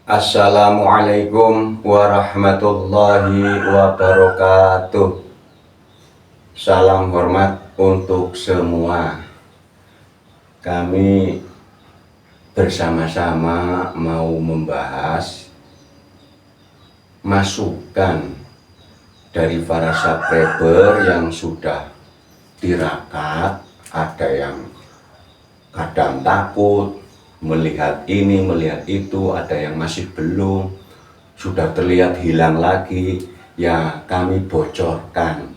Assalamualaikum warahmatullahi wabarakatuh. Salam hormat untuk semua. Kami bersama-sama mau membahas masukan dari para subscriber yang sudah tirakat. Ada yang kadang takut melihat ini, melihat itu, ada yang masih belum, sudah terlihat hilang lagi. Ya kami bocorkan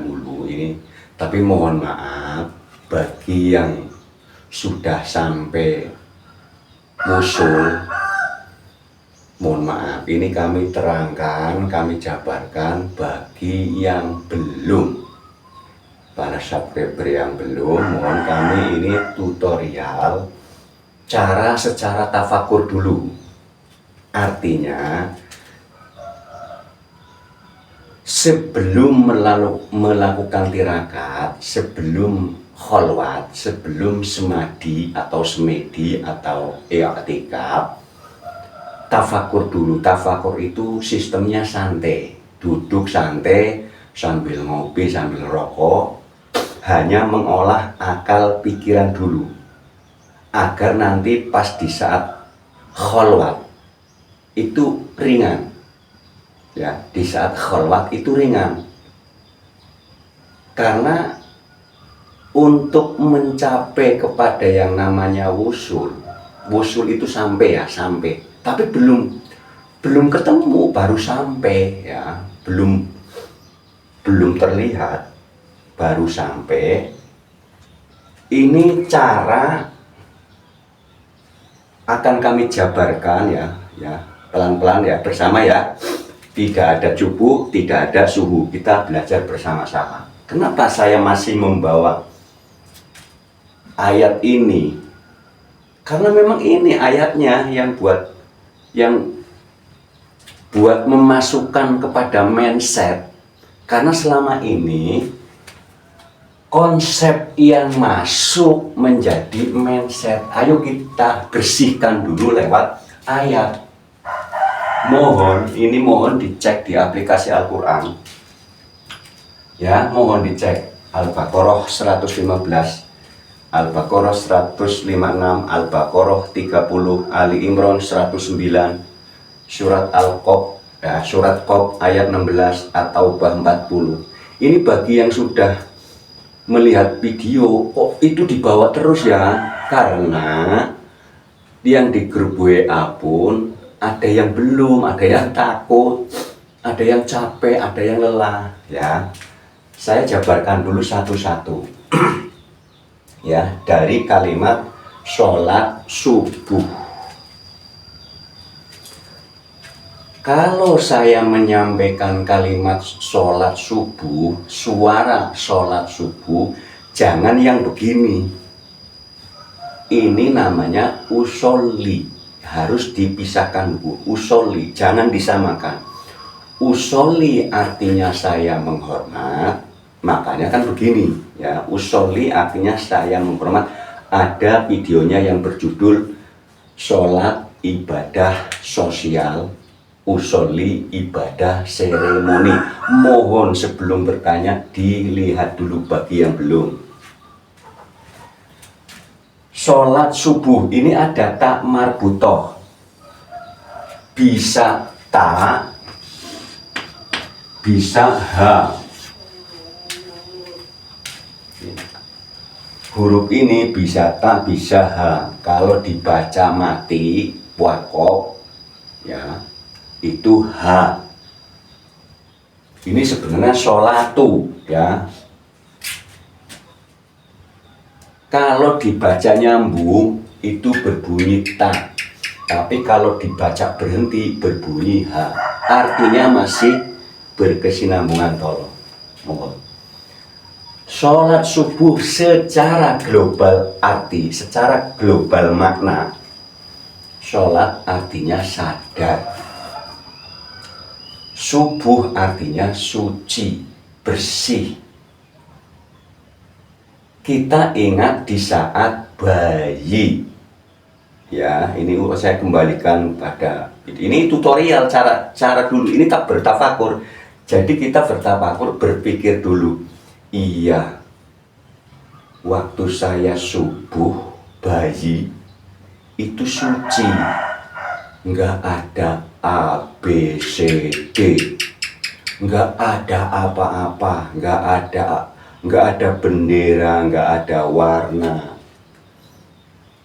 dulu ini, tapi mohon maaf bagi yang sudah sampai musul, mohon maaf ini kami terangkan, kami jabarkan. Bagi yang belum, para subscriber yang belum, mohon kami ini tutorial cara secara tafakur dulu. Artinya sebelum melakukan tirakat, sebelum kholwat, sebelum semadi atau semedi atau i'tikaf, tafakur dulu. Tafakur itu sistemnya santai, duduk santai sambil ngopi, sambil rokok, hanya mengolah akal pikiran dulu, agar nanti pas di saat kholwat itu ringan. Ya, di saat kholwat itu ringan. Karena untuk mencapai kepada yang namanya wusul itu sampai, tapi belum ketemu, baru sampai, ya, belum terlihat, baru sampai. Ini cara akan kami jabarkan, ya pelan-pelan, ya, bersama, ya. Tidak ada cupu, tidak ada suhu, kita belajar bersama-sama. Kenapa saya masih membawa ayat ini? Karena memang ini ayatnya yang buat memasukkan kepada mindset. Karena selama ini konsep yang masuk menjadi mindset. Ayo kita bersihkan dulu lewat ayat. Mohon dicek di aplikasi Al-Quran. Ya, mohon dicek Al-Baqarah 115, Al-Baqarah 156, Al-Baqarah 30, Ali Imran 109, surat Al-Qaf, ya, surat Qaf ayat 16, atau 40. Ini bagi yang sudah melihat video, kok itu dibawa terus, ya, karena yang di grup WA pun ada yang belum, ada yang takut, ada yang capek, ada yang lelah, ya. Saya jabarkan dulu satu-satu. Ya, dari kalimat sholat subuh. Kalau saya menyampaikan kalimat sholat subuh, suara sholat subuh, jangan yang begini. Ini namanya usolli, harus dipisahkan dulu. Usolli, jangan disamakan. Usolli artinya saya menghormat, makanya kan begini, ya. Usolli artinya saya menghormat. Ada videonya yang berjudul sholat ibadah sosial, usolli ibadah seremoni. Mohon sebelum bertanya dilihat dulu bagi yang belum. Sholat subuh ini ada ta marbutoh, bisa ta, bisa ha. Huruf ini bisa ta, bisa ha. Kalau dibaca mati wakaf, ya, itu ha. Ini sebenarnya sholatu, ya. Kalau dibaca nyambung itu berbunyi ta, tapi kalau dibaca berhenti berbunyi ha. Artinya masih berkesinambungan. Tolong, mohon. Sholat subuh secara global arti, secara global makna, sholat artinya sadar, subuh artinya suci, bersih. Kita ingat di saat bayi Ya, ini saya kembalikan pada ini tutorial cara dulu. Ini tak bertafakur. Jadi kita bertafakur, berpikir dulu. Iya, waktu saya subuh bayi itu suci, nggak ada A, B, C, D, nggak ada apa-apa, nggak ada bendera, nggak ada warna,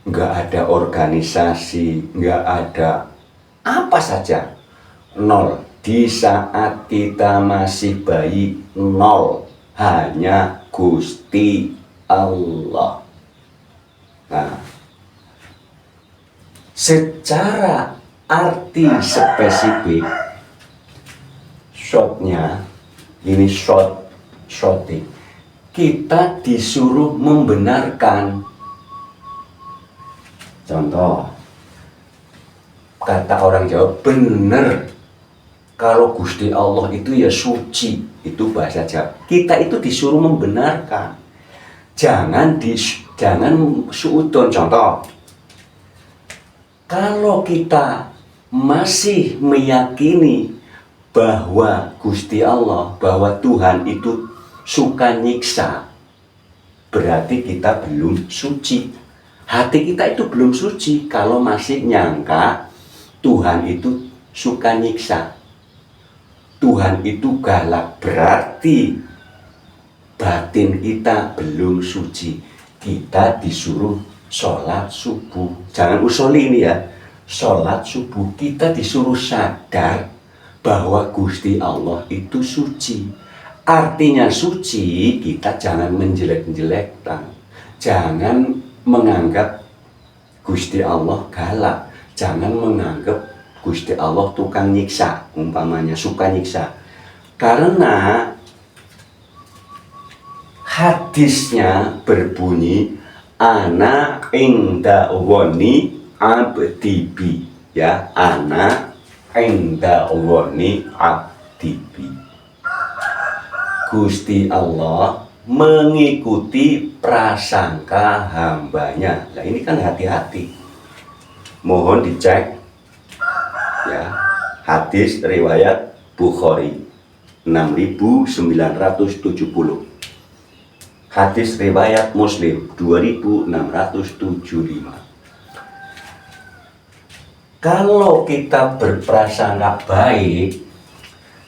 nggak ada organisasi, nggak ada apa saja, nol. Di saat kita masih bayi, nol, hanya Gusti Allah. Nah, secara arti spesifik, shotnya ini shooting, kita disuruh membenarkan. Contoh, kata orang Jawa, bener kalau Gusti Allah itu ya suci, itu bahasa Jawa. Kita itu disuruh membenarkan, jangan suudon. Contoh, kalau kita masih meyakini bahwa Gusti Allah, bahwa Tuhan itu suka nyiksa, berarti kita belum suci. Hati kita itu belum suci kalau masih nyangka Tuhan itu suka nyiksa, Tuhan itu galak, berarti batin kita belum suci. Kita disuruh sholat subuh, jangan usoli ini ya, sholat subuh kita disuruh sadar bahwa Gusti Allah itu suci. Artinya suci, kita jangan menjelek-jelekkan, jangan menganggap Gusti Allah galak, jangan menganggap Gusti Allah tukang nyiksa, umpamanya suka nyiksa. Karena hadisnya berbunyi ana inda woni abdibi, ya, ana inda woni abdibi. Gusti Allah mengikuti prasangka hambanya. Nah, ini kan hati-hati, mohon dicek ya, hadis riwayat Bukhari 6970, hadis riwayat Muslim 2675. Kalau kita berprasangka baik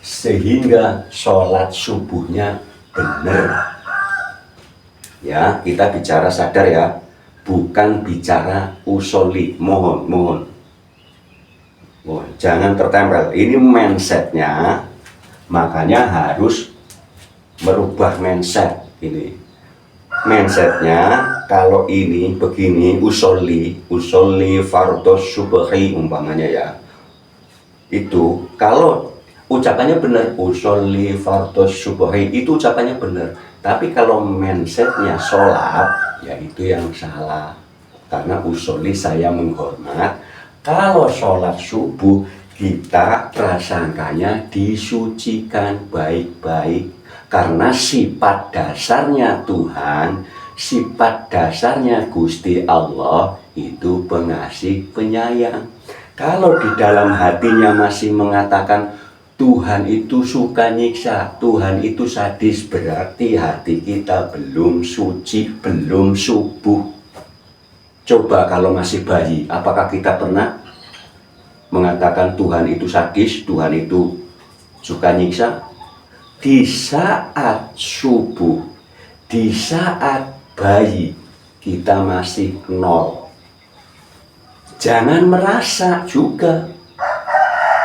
sehingga sholat subuhnya benar, ya, kita bicara sadar ya, bukan bicara usoli. Mohon jangan tertempel. Ini mindsetnya, makanya harus merubah mindset. Ini mindsetnya, kalau ini begini, usoli fardhos subhi umpamanya ya, itu kalau ucapannya benar, usoli fardhos subhi itu ucapannya benar. Tapi kalau mindsetnya sholat, ya itu yang salah. Karena usoli saya menghormat, kalau sholat subuh kita prasangkanya disucikan baik-baik. Karena sifat dasarnya Tuhan, sifat dasarnya Gusti Allah itu pengasih penyayang. Kalau di dalam hatinya masih mengatakan Tuhan itu suka nyiksa, Tuhan itu sadis, berarti hati kita belum suci, belum subuh. Coba kalau masih bayi, apakah kita pernah mengatakan Tuhan itu sadis, Tuhan itu suka nyiksa? Di saat subuh, di saat bayi, kita masih nol. Jangan merasa juga,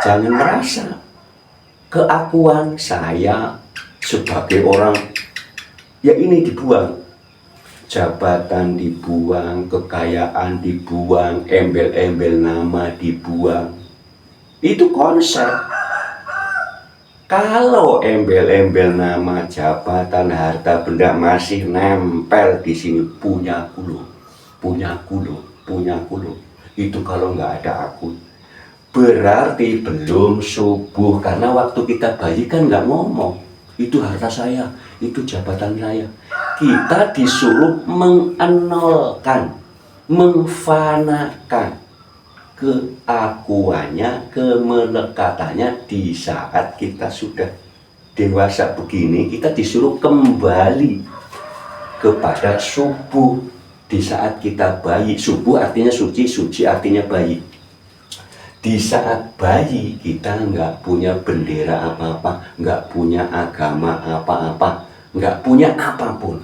jangan merasa keakuan saya sebagai orang, ya ini dibuang. Jabatan dibuang, kekayaan dibuang, embel-embel nama dibuang. Itu konsep. Kalau embel-embel nama, jabatan, harta benda masih nempel di sini, punya kulo. Itu kalau nggak ada aku, berarti belum subuh. Karena waktu kita bayi kan nggak ngomong, itu harta saya, itu jabatan saya. Kita disuruh mengenolkan memfanakan keakuannya, kemelekatannya di saat kita sudah dewasa begini. Kita disuruh kembali kepada subuh di saat kita bayi. Subuh artinya suci, suci artinya bayi. Di saat bayi kita nggak punya bendera apa-apa, nggak punya agama apa-apa, nggak punya apapun.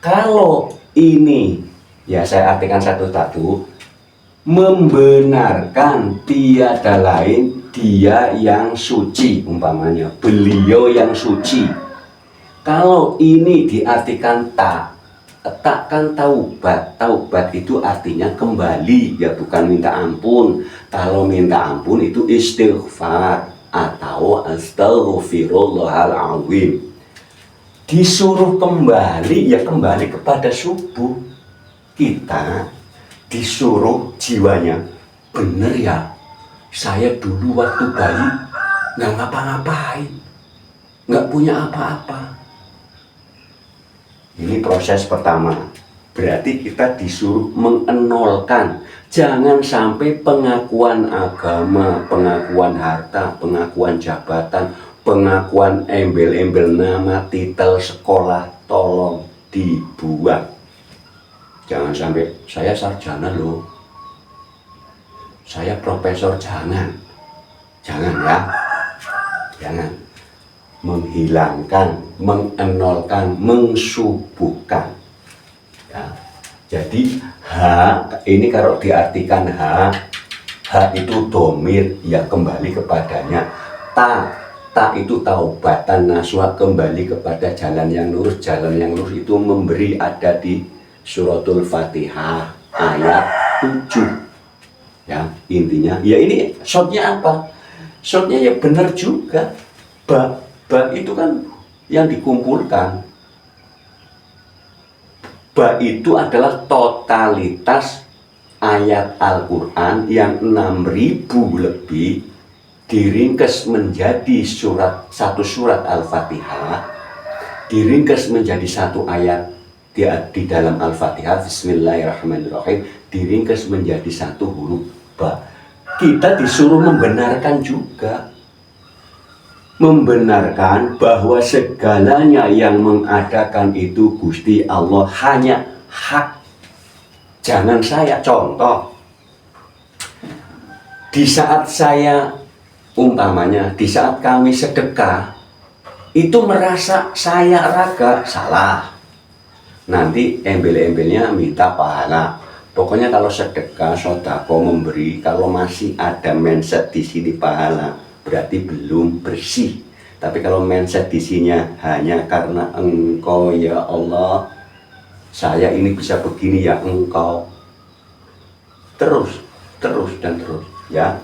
Kalau ini, ya saya artikan satu-satu, membenarkan tiada lain dia yang suci, umpamanya beliau yang suci. Kalau ini diartikan tak kan taubat. Taubat itu artinya kembali, ya bukan minta ampun. Kalau minta ampun itu istighfar atau astaghfirullahaladzim. Disuruh kembali, ya kembali kepada subuh. Kita disuruh jiwanya, bener ya, saya dulu waktu bayi nggak ngapa-ngapain, nggak punya apa-apa. Ini proses pertama. Berarti kita disuruh mengenolkan. Jangan sampai pengakuan agama, pengakuan harta, pengakuan jabatan, pengakuan embel-embel nama, titel sekolah, tolong dibuang. Jangan sampai saya sarjana loh, saya profesor, jangan ya, jangan. Menghilangkan, mengenolkan, mensubuhkan. Ya. Jadi ini kalau diartikan itu domir, ya kembali kepadanya. Ta itu taubatan nasuha, kembali kepada jalan yang lurus. Jalan yang lurus itu memberi, ada di Suratul Fatihah ayat 7. Ya, intinya ya ini shotnya apa? Shotnya ya benar juga. Ba itu kan yang dikumpulkan. Ba itu adalah totalitas ayat Al-Quran yang 6.000 lebih diringkas menjadi satu surat Al-Fatihah, diringkas menjadi satu ayat di dalam Al-Fatihah, Bismillahirrahmanirrahim, diringkas menjadi satu huruf ba. Kita disuruh membenarkan juga, membenarkan bahwa segalanya yang mengadakan itu Gusti Allah, hanya hak. Jangan saya contoh. Di saat saya, umpamanya, di saat kami sedekah, itu merasa saya raga, salah. Nanti embel-embelnya minta pahala. Pokoknya kalau sedekah, sodako, memberi, kalau masih ada mindset di sini pahala, berarti belum bersih. Tapi kalau mindset di sininya hanya karena engkau ya Allah, saya ini bisa begini ya engkau, terus dan terus ya.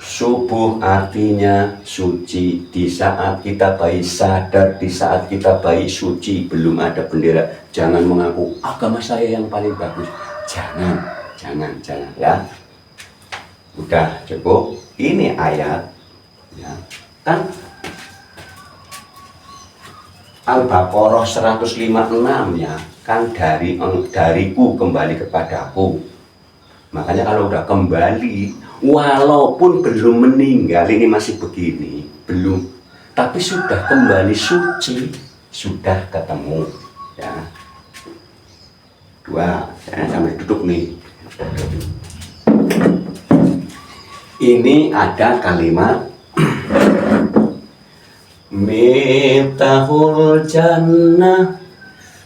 Subuh artinya suci. Di saat kita bayi sadar, di saat kita bayi suci, belum ada bendera. Jangan mengaku agama saya yang paling bagus. Jangan ya. Udah cukup. Ini ayat ya. Kan Al-Baqarah 156 ya. Kan dariku kembali kepadaku. Makanya kalau udah kembali, walaupun belum meninggal, ini masih begini, belum, tapi sudah kembali suci, sudah ketemu ya. Dua, saya sambil duduk nih. Ini ada kalimat Miftahul jannah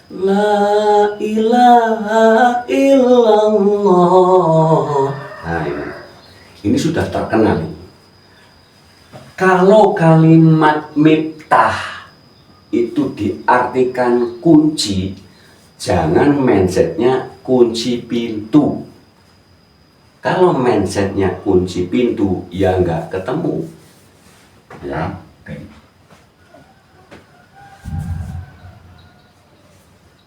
la ilaha illallah. Nah, ini sudah terkenal. Kalau kalimat miftah itu diartikan kunci, jangan mindsetnya kunci pintu. Kalau mindsetnya kunci pintu, ya nggak ketemu. Ya.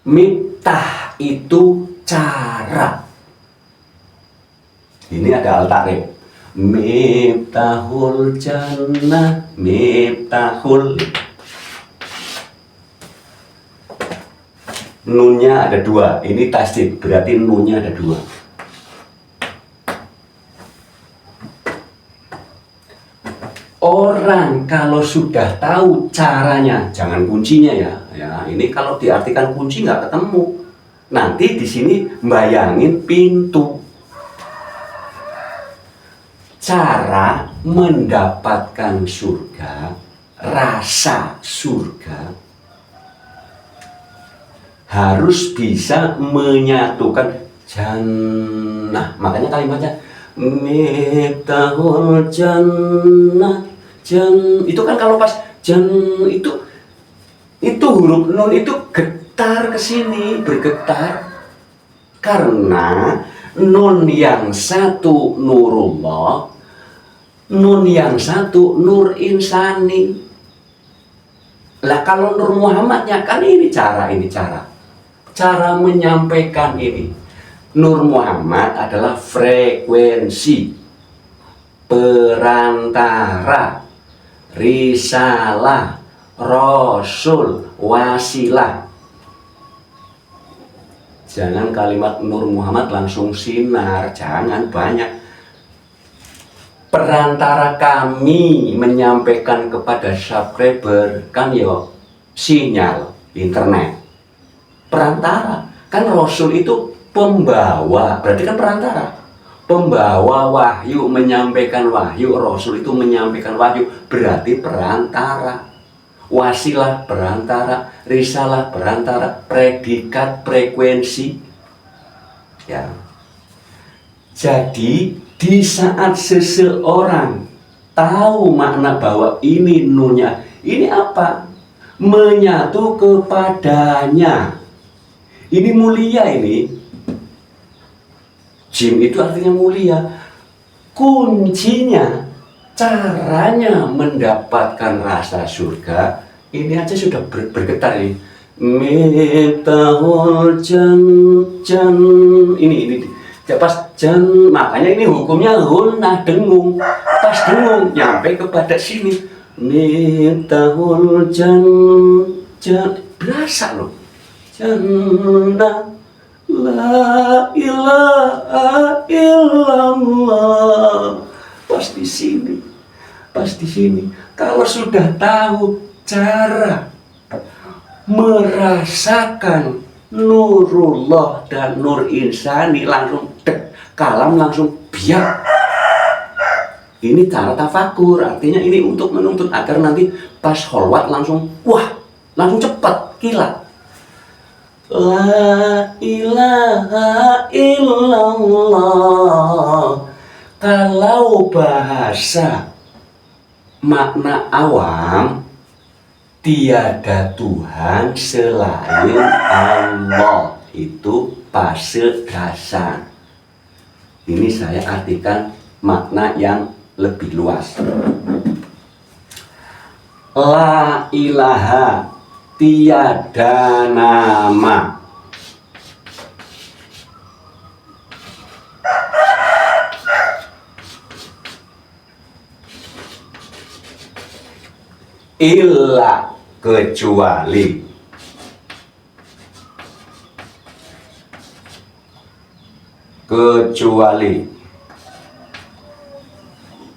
Miftah itu cara. Ini ada al-ta'rif. Miftahul jannah, miftahul. Nunnya ada 2. Ini tasdid, berarti nunnya ada 2. Orang kalau sudah tahu caranya, jangan kuncinya ya. Ya, ini kalau diartikan kunci nggak ketemu. Nanti di sini bayangin pintu. Cara mendapatkan surga, rasa surga, harus bisa menyatukan jannah. Makanya kalimatnya miftahul jannah. Itu kan kalau pas itu huruf nun itu getar ke sini, bergetar karena nun yang satu nurullah, nun yang satu nur insani. Lah kalau Nur Muhammadnya kan ini cara menyampaikan ini. Nur Muhammad adalah frekuensi, perantara, risalah, rasul, wasilah. Jangan kalimat Nur Muhammad langsung sinar, jangan banyak. Perantara kami menyampaikan kepada subscriber kan yo sinyal internet. Perantara, kan rasul itu pembawa, berarti kan perantara. Pembawa wahyu menyampaikan wahyu, rasul itu menyampaikan wahyu, berarti perantara. Wasilah perantara, risalah perantara, predikat frekuensi. Ya. Jadi di saat seseorang tahu makna bahwa ini nunnya, ini apa? Menyatu kepadanya. Ini mulia ini. Jim itu artinya mulia. Kuncinya, caranya mendapatkan rasa surga, ini aja sudah bergetar ini. Miftahul jan. Ini pas jan, makanya ini hukumnya hunnah, dengung. Pas dengung nyampe kepada sini. Miftahul jan. Berasa loh. Jannah. La ilaha illallah. Pas di sini. Kalau sudah tahu cara merasakan nurullah dan nur insani, langsung kalam langsung biar. Ini cara tafakur, artinya ini untuk menuntut agar nanti pas kholwat langsung langsung cepat kilat. La ilaha illallah. Kalau bahasa makna awam, tiada Tuhan selain Allah, itu fase dasar. Ini saya artikan makna yang lebih luas. La ilaha, tiada nama. Illa, kecuali.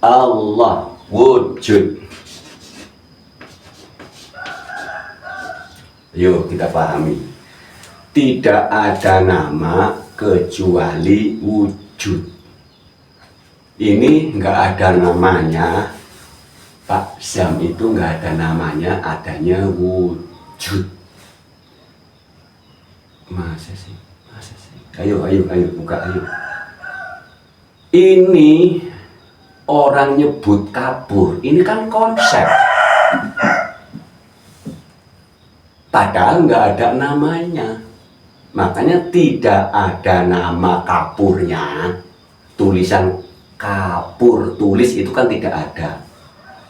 Allah wujud. Yuk kita pahami. Tidak ada nama kecuali wujud. Ini nggak ada namanya. Pak Zam itu nggak ada namanya, adanya wujud. Masa sih? Ayo, buka ayo. Ini orang nyebut kabur, ini kan konsep. Padahal nggak ada namanya. Makanya tidak ada nama kapurnya. Tulisan kapur, tulis itu kan tidak ada.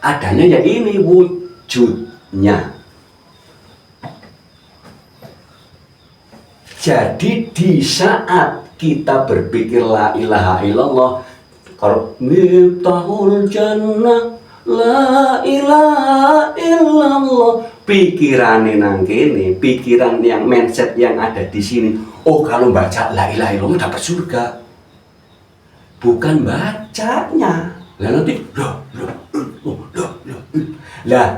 Adanya ya ini wujudnya. Jadi di saat kita berpikir la ilaha illallah, kalau miftahul jannah, la ilaha illallah, pikirannya nang kene, pikiran yang mindset yang ada di sini. Oh, kalau baca la ilaha illallah dapat surga. Bukan bacanya. Lah nanti lah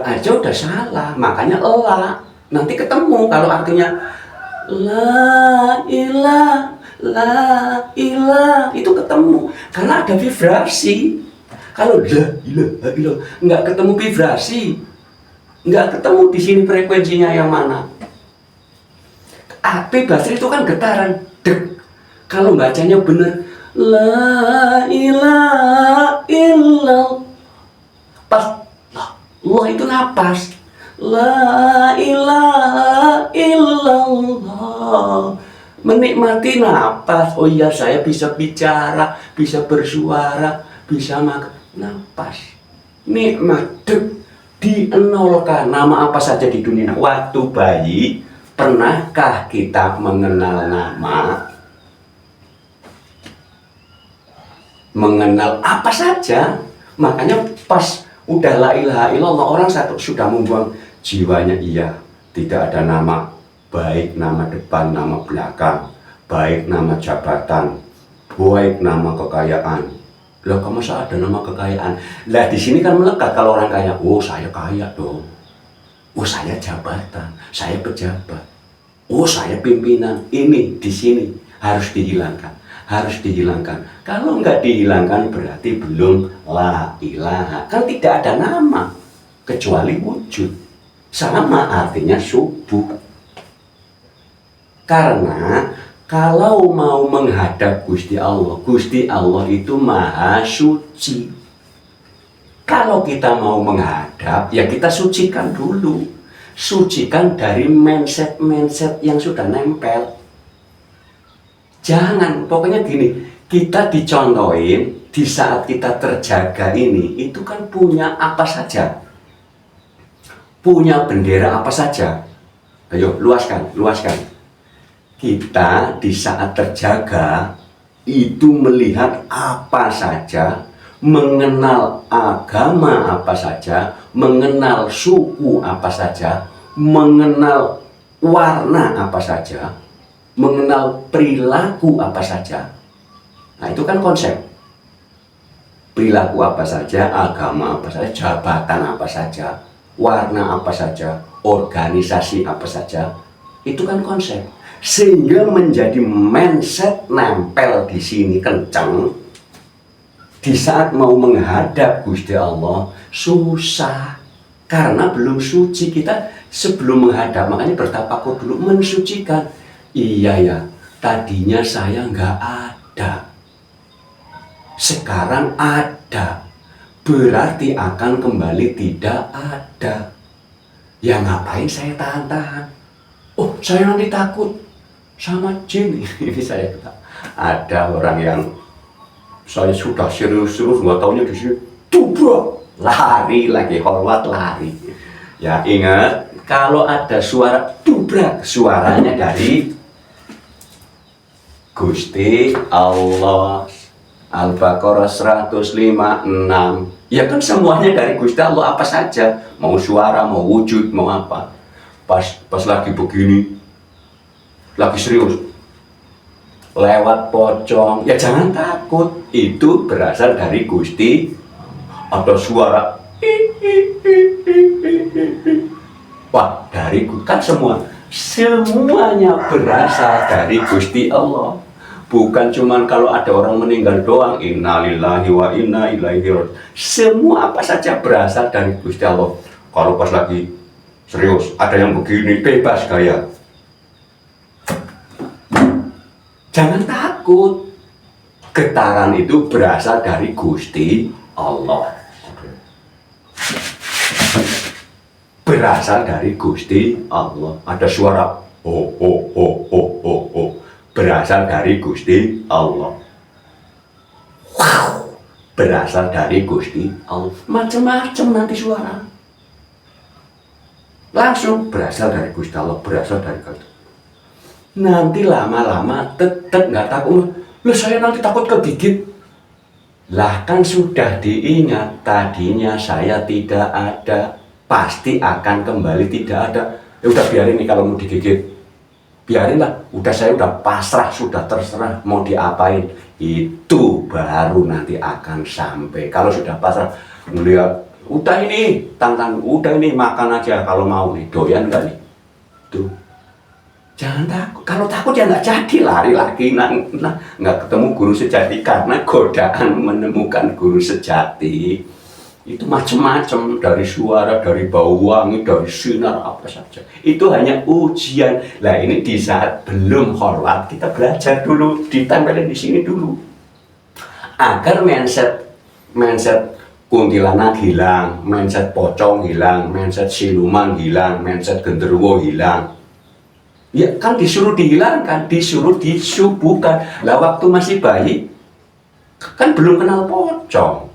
aja udah salah, makanya elah. Nanti ketemu kalau artinya la ilah itu ketemu karena ada vibrasi. Kalau la ilah nggak ketemu vibrasi, nggak ketemu di sini frekuensinya yang mana. Bebas itu kan getaran dek. Kalau bacanya bener la ilaha illallah, pas Allah itu napas. La ilaha illallah, menikmati napas. Oh iya, saya bisa bicara, bisa bersuara, bisa makan. Napas, nikmat, dienolkan. Nama apa saja di dunia. Waktu bayi, pernahkah kita mengenal nama? Mengenal apa saja. Makanya pas udah la ilaha illallah, orang satu sudah membuang jiwanya. Iya, tidak ada nama, baik nama depan, nama belakang, baik nama jabatan, baik nama kekayaan. Lah kamu masa ada nama kekayaan? Lah di sini kan melekat kalau orang kaya. Oh, saya kaya dong. Oh, saya jabatan, saya pejabat. Oh, saya pimpinan. Ini di sini harus dihilangkan, harus dihilangkan. Kalau nggak dihilangkan berarti belum la ilaha. Kan tidak ada nama kecuali wujud. Sama artinya subuh. Karena kalau mau menghadap Gusti Allah itu maha suci. Kalau kita mau menghadap, ya kita sucikan dulu. Sucikan dari mindset-mindset yang sudah nempel. Jangan, pokoknya gini, kita dicontohin di saat kita terjaga ini, itu kan punya apa saja. Punya bendera apa saja. Ayo, luaskan. Kita di saat terjaga itu melihat apa saja, mengenal agama apa saja, mengenal suku apa saja, mengenal warna apa saja, mengenal perilaku apa saja. Nah, itu kan konsep. Perilaku apa saja, agama apa saja, jabatan apa saja, warna apa saja, organisasi apa saja, itu kan konsep. Sehingga menjadi mindset nempel di sini kencang. Di saat mau menghadap Gusti Allah susah karena belum suci. Kita sebelum menghadap makanya bertapakur dulu, mensucikan. Iya ya, tadinya saya nggak ada, sekarang ada, berarti akan kembali tidak ada. Ya ngapain saya tahan-tahan? Oh, saya nanti takut sama jin. Ini saya ada orang yang saya sudah serius-serius, nggak taunya di sini tubrak, lari lagi, hormat lari. Ya ingat, kalau ada suara tubrak, suaranya dari Gusti Allah. Al-Baqarah 156. Ya kan semuanya dari Gusti Allah apa saja, mau suara, mau wujud, mau apa. Pas lagi begini, lagi serius, lewat pocong, ya jangan takut, itu berasal dari Gusti. Ada suara wah, dari kan semuanya berasal dari Gusti Allah. Bukan cuman kalau ada orang meninggal doang, innalillahi wa inna ilaihi raji'un. Semua apa saja berasal dari Gusti Allah. Kalau pas lagi serius, ada yang begini, bebas gaya. Jangan takut. Getaran itu berasal dari Gusti Allah. Berasal dari Gusti Allah. Ada suara oh. Berasal dari Gusti Allah. Wow. Berasal dari Gusti Allah. Macam-macam nanti suara. Langsung berasal dari Gusti Allah, berasal dari Gusti. Nanti lama-lama tetap nggak takut. Loh, saya nanti takut kegigit. Lah kan sudah diingat, tadinya saya tidak ada, pasti akan kembali. Tidak ada, ya udah biarin nih kalau mau digigit, biarinlah, udah saya udah pasrah, sudah terserah mau diapain, itu baru nanti akan sampai. Kalau sudah pasrah, melihat udah ini tangan, udah ini makan aja kalau mau nih, doyan nggak nih, tuh jangan takut. Kalau takut ya nggak jadi, lari lagi, nggak ketemu guru sejati. Karena godaan menemukan guru sejati itu macam-macam, dari suara, dari bau wangi, dari sinar, apa saja. Itu hanya ujian. Lah ini di saat belum kholwat, kita belajar dulu, ditempelin di sini dulu, agar mindset kuntilanak hilang, mindset pocong hilang, mindset siluman hilang, mindset genderuwo hilang. Ya kan disuruh dihilangkan, disuruh disubuhkan. Lah waktu masih bayi kan belum kenal pocong,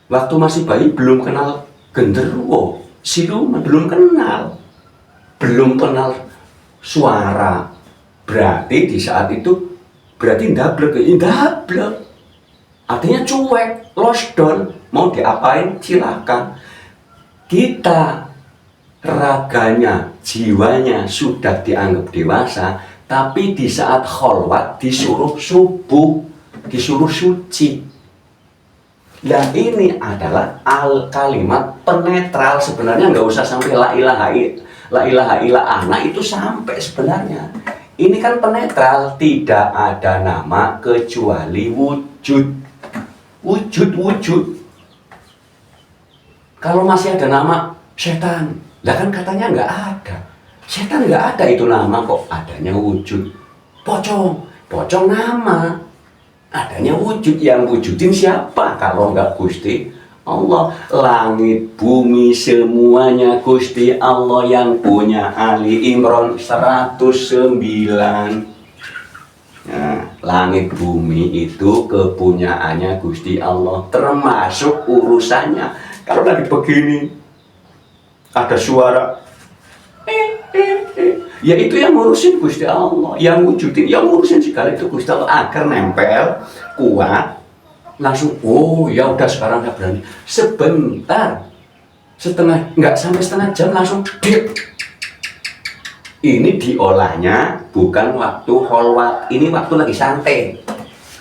waktu masih bayi belum kenal genderuwo, siluman, belum kenal suara. Berarti di saat itu berarti ndablek, artinya cuek, lost down, mau diapain silakan. Kita raganya, jiwanya sudah dianggap dewasa, tapi di saat kholwat disuruh subuh, disuruh suci. Dan ini adalah kalimat penetral. Sebenarnya nggak usah sampai la ilaha illallah itu sampai sebenarnya. Ini kan penetral, tidak ada nama kecuali wujud. Wujud. Kalau masih ada nama setan, lah kan katanya nggak ada. Setan nggak ada itu nama, kok adanya wujud. Pocong nama, adanya wujud. Yang wujudin siapa kalau nggak Gusti Allah? Langit bumi semuanya Gusti Allah yang punya. Ali Imran 109. Nah, langit bumi itu kepunyaannya Gusti Allah, termasuk urusannya. Kalau lagi begini ada suara, ya itu yang ngurusin Gusti Allah, yang wujudin, yang ngurusin segala itu Gusti Allah, agar nempel, kuat, langsung, oh ya udah sekarang saya berani. Sebentar, nggak sampai setengah jam langsung dip. Ini diolahnya bukan waktu kholwat, ini waktu lagi santai,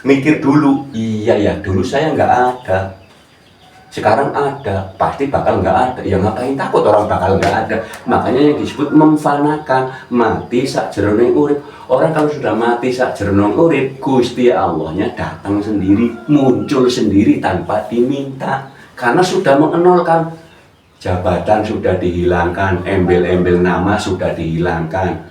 mikir dulu. Iya ya, dulu saya nggak ada, sekarang ada, pasti bakal nggak ada. Ya ngapain takut orang bakal nggak ada. Makanya yang disebut memfanakan, mati sak jroning urip. Orang kalau sudah mati sak jroning urip, Gusti Allahnya datang sendiri, muncul sendiri tanpa diminta. Karena sudah mengenolkan, jabatan sudah dihilangkan, embel-embel nama sudah dihilangkan,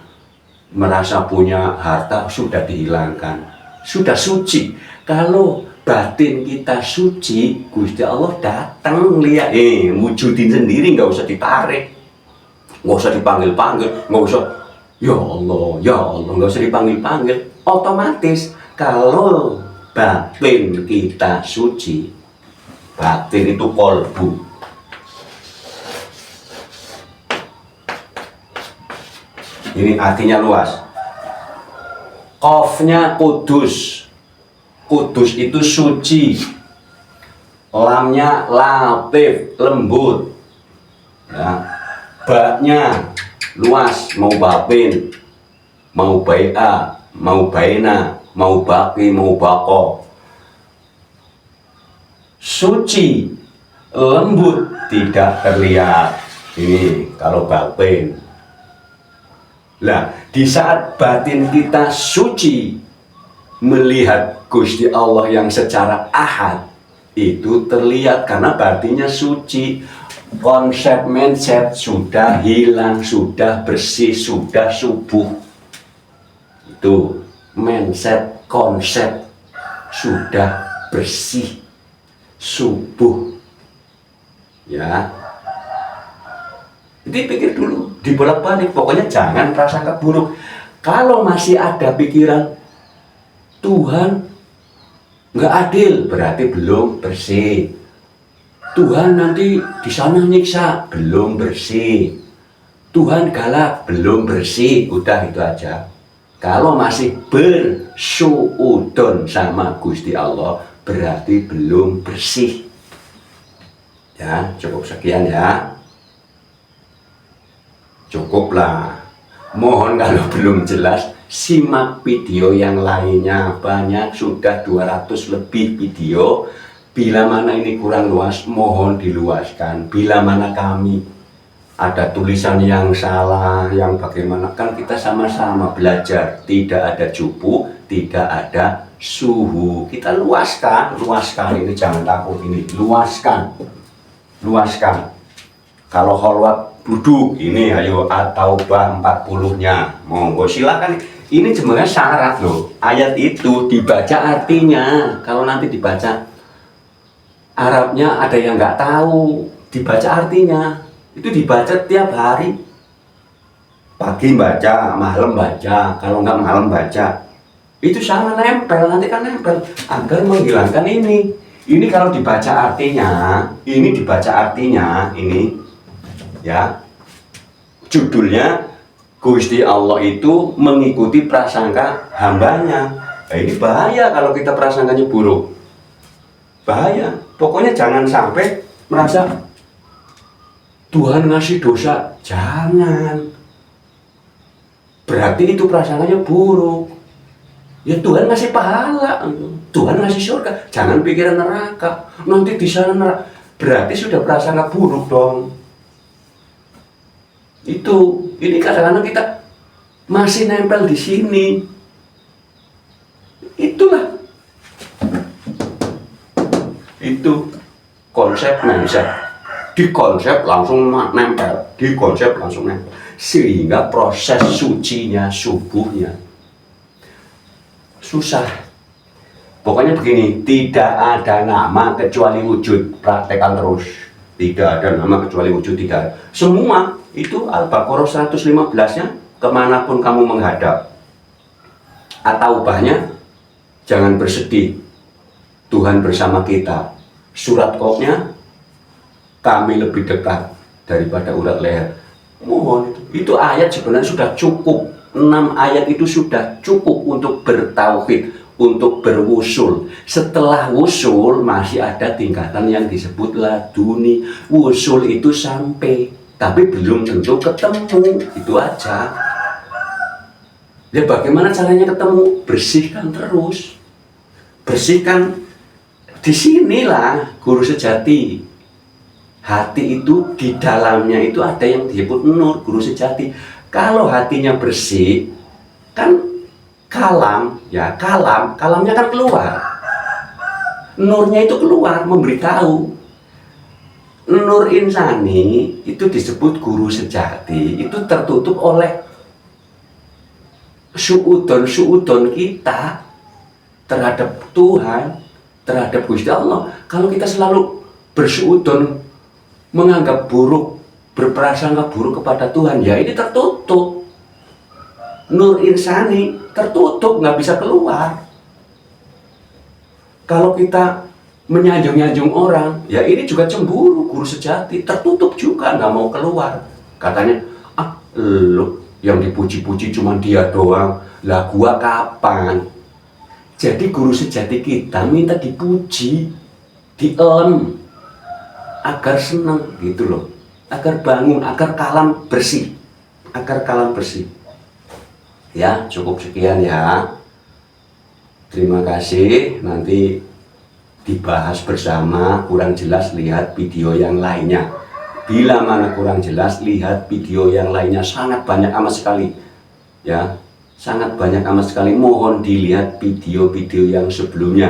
merasa punya harta sudah dihilangkan, sudah suci. Kalau batin kita suci, Gusti Allah datang, lihat, wujudin sendiri, nggak usah ditarik, nggak usah dipanggil-panggil, nggak usah ya Allah, nggak usah dipanggil-panggil, otomatis. Kalau batin kita suci, batin itu kolbu. Ini artinya luas. Qafnya kudus. Kudus itu suci. Lamnya latif, lembut. Ya. Baknya luas, mau bapin, mau bai'a, mau baina, mau baki, mau bako. Suci, lembut, tidak terlihat. Ini kalau bapin. Lah, di saat batin kita suci, melihat Gusti Allah yang secara ahad, itu terlihat karena batinnya suci. Konsep mindset sudah hilang, sudah bersih, sudah subuh. Itu mindset, konsep sudah bersih, subuh. Ya. Jadi pikir dulu, dibolak-balik, pokoknya jangan prasangka buruk. Kalau masih ada pikiran Tuhan nggak adil, berarti belum bersih. Tuhan nanti di sana nyiksa, belum bersih. Tuhan galak, belum bersih. Udah itu aja. Kalau masih bersuudon sama Gusti Allah, berarti belum bersih. Ya, cukup sekian ya. Cukuplah. Mohon kalau belum jelas, simak video yang lainnya. Banyak, sudah 200 lebih video. Bila mana ini kurang luas, mohon diluaskan. Bila mana kami ada tulisan yang salah, yang bagaimana, kan kita sama-sama belajar. Tidak ada cupu, tidak ada suhu. Kita luaskan ini, jangan takut ini. Luaskan. Kalau kholwat duduk ini, ayo At-Taubah 40-nya. Monggo silakan. Ini sebenarnya syarat loh. Ayat itu dibaca artinya. Kalau nanti dibaca Arabnya ada yang nggak tahu, dibaca artinya. Itu dibaca tiap hari. Pagi baca, malam baca. Kalau nggak malam baca, itu sama nempel, nanti kan nempel. Agar menghilangkan ini. Ini kalau dibaca artinya, ini ya. Judulnya Gusti Allah itu mengikuti prasangka hambanya. Nah, ini bahaya kalau kita prasangkanya buruk. Bahaya. Pokoknya jangan sampai merasa Tuhan ngasih dosa. Jangan. Berarti itu prasangkanya buruk. Ya Tuhan ngasih pahala, Tuhan ngasih surga. Jangan pikiran neraka. Nanti di sana neraka. Berarti sudah prasangka buruk dong. Ini kadang-kadang kita masih nempel di sini. Itulah. Itu konsep mindset. Di konsep langsung nempel. Sehingga proses sucinya, subuhnya susah. Pokoknya begini, tidak ada nama kecuali wujud. Praktekkan terus. Tidak ada nama kecuali wujud, tidak. Semua itu Al-Baqarah 115-nya kemanapun kamu menghadap. At-Taubahnya jangan bersedih, Tuhan bersama kita. Surat Qafnya kami lebih dekat daripada urat leher. Mohon itu ayat sebenarnya sudah cukup. 6 ayat itu sudah cukup untuk bertauhid, untuk berwusul. Setelah wusul masih ada tingkatan yang disebut laduni. Wusul itu sampai, tapi belum tentu ketemu. Itu aja. Ya bagaimana caranya ketemu? Bersihkan terus. Bersihkan. Disinilah guru sejati. Hati itu di dalamnya itu ada yang disebut nur, guru sejati. Kalau hatinya bersih, kan kalamnya kan keluar. Nurnya itu keluar, memberitahu. Nur insani itu disebut guru sejati, itu tertutup oleh suudon kita terhadap Tuhan, terhadap Gusti Allah. Kalau kita selalu bersuudon, menganggap buruk, berprasangka buruk kepada Tuhan, ya ini tertutup. Nur insani tertutup, nggak bisa keluar. Kalau kita menyanjung-nyanjung orang, ya ini juga cemburu, guru sejati, tertutup juga, nggak mau keluar. Katanya, lu yang dipuji-puji cuma dia doang, lah gua kapan? Jadi guru sejati kita minta dipuji, dielem, agar senang gitu loh. Agar bangun, agar kalam bersih. Ya, cukup sekian ya. Terima kasih. Nanti dibahas bersama. Kurang jelas, lihat video yang lainnya. Bila mana kurang jelas, lihat video yang lainnya. Sangat banyak amat sekali. Ya, sangat banyak amat sekali. Mohon dilihat video-video yang sebelumnya.